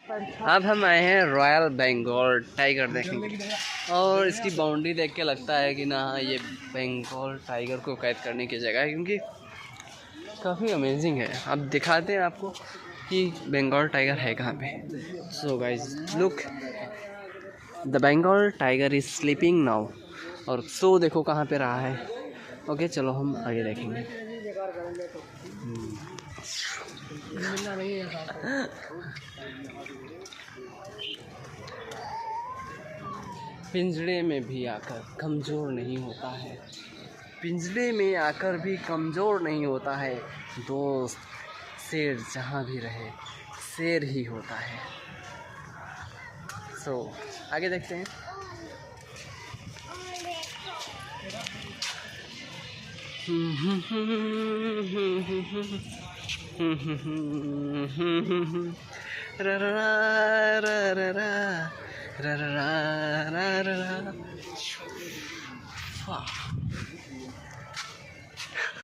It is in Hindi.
अब हम आए हैं रॉयल बंगाल टाइगर देखने, और इसकी बाउंड्री देख के लगता है कि ना ये बंगाल टाइगर को कैद करने की जगह है, क्योंकि काफ़ी अमेजिंग है। अब दिखाते हैं आपको कि बंगाल टाइगर है कहाँ पे। So guys look, the Bengal tiger is sleeping now. और सो देखो कहाँ पे रहा है। ओके चलो हम आगे देखेंगे। पिंजड़े में भी आकर कमज़ोर नहीं होता है, पिंजड़े में आकर भी कमज़ोर नहीं होता है दोस्त। शेर जहाँ भी रहे शेर ही होता है। सो आगे देखते हैं। रा रा रा रा रा रा रा रा रा रा।